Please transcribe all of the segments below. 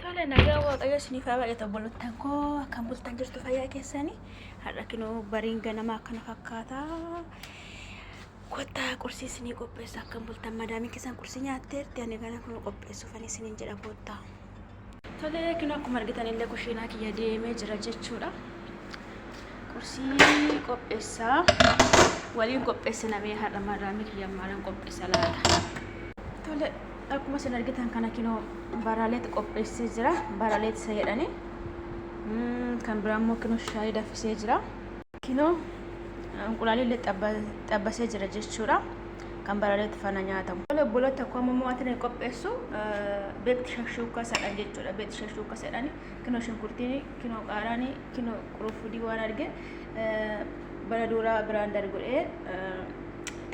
Tole nagaa waaqayyo isiniif haa baay'atu obbolootaan koo kan bultaan jirtu fayyaa keessanii har'a kinoo bariin ganamaa akkana fakkaata. Kottaa qursii isinii qopheessa kan bultaan madaamiin keessan qursii nyaatteerti ani kana kun qopheessuuf ani isiniin jedha kottaa. Tole kinoo akkuma argitan illee kushiinaa kiyya deemee jira jechuudha. Qursii qopheessaa waliin qopheessinamee har'a madaamiin kiyya maalaan qopheessa laata. Tole akkuma isin argitan kana kinoo baraleet qopheessee jira. Baraleet isa jedhani kan biraa immoo kinoo shaayii danfisee jira. Kinoo inqulaalillee xabbasee jira jechuudha. Kan baraleet faana nyaatamu. Tole obboloota akkuma immoo waan qopheessu beekti shashuukaa sadhan jechuudha. Beekti shashuukaa sadhani kinoo shunkurtiin kinoo qaaraanii kinoo quruffudii waan arge bara duraa biraan dargodhee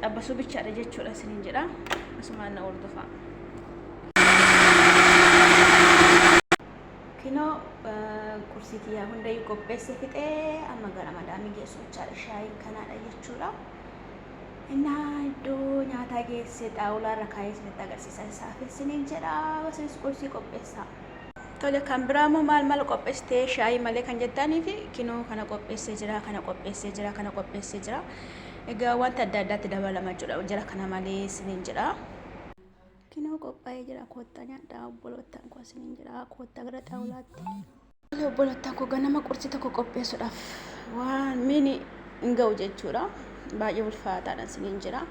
xabbasuu bichaadha jechuudha isiniin jedha. Asumaan na hordofaa. Kinoo qursii kiyyaa hundayyuu qopheesse fixee amma gara madaamii geessu jechaadha shaayiin kanaadha jechuudha. Innaa iddoo nyaataa geesse xaawulaa irra kaayee isinitti agarsiisan isaafii isiniin jedha. Isinis qursii qopheessaa. Tole kan biraa immoo maal qopheessitee shaayii malee kan jettanii fi kinoo kana qopheessee jira, kana qopheessee jira, kana qopheessee jira. Egaa wanta adda addaatti dabalama jechuudha. Jira kana malee isiniin jedha. Kinoo qophaa'ee jira koottaa nyaadhaa obbolootaan koo isiniin jedha koottaa gara xaawulaatti. Tole obbolootaan koo ganama qursii tokko qopheessuudhaaf waan miini hin ga'u jechuudha. Baay'ee ulfaataadha isiniin jedha.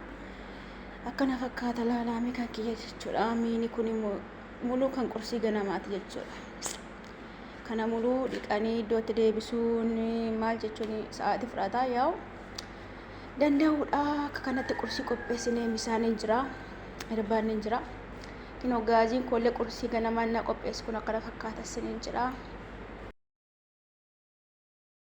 Akkana fakkaata laalaamee kan kiyya jechuudha. Miini kun immoo muluu kan qursii ganamaati jechuudha. Kana muluu dhiqanii iddootti deebisuun maal jechuun sa'aatii fudhataa yaa'u danda'uudha. Akka kanatti qursii qopheessinee bishaan hin jira. Irbaan hin jira. Kinoo gaaziin kollee qursii ganamaan na qopheessu kun akkana fakkaata isiniin jedha.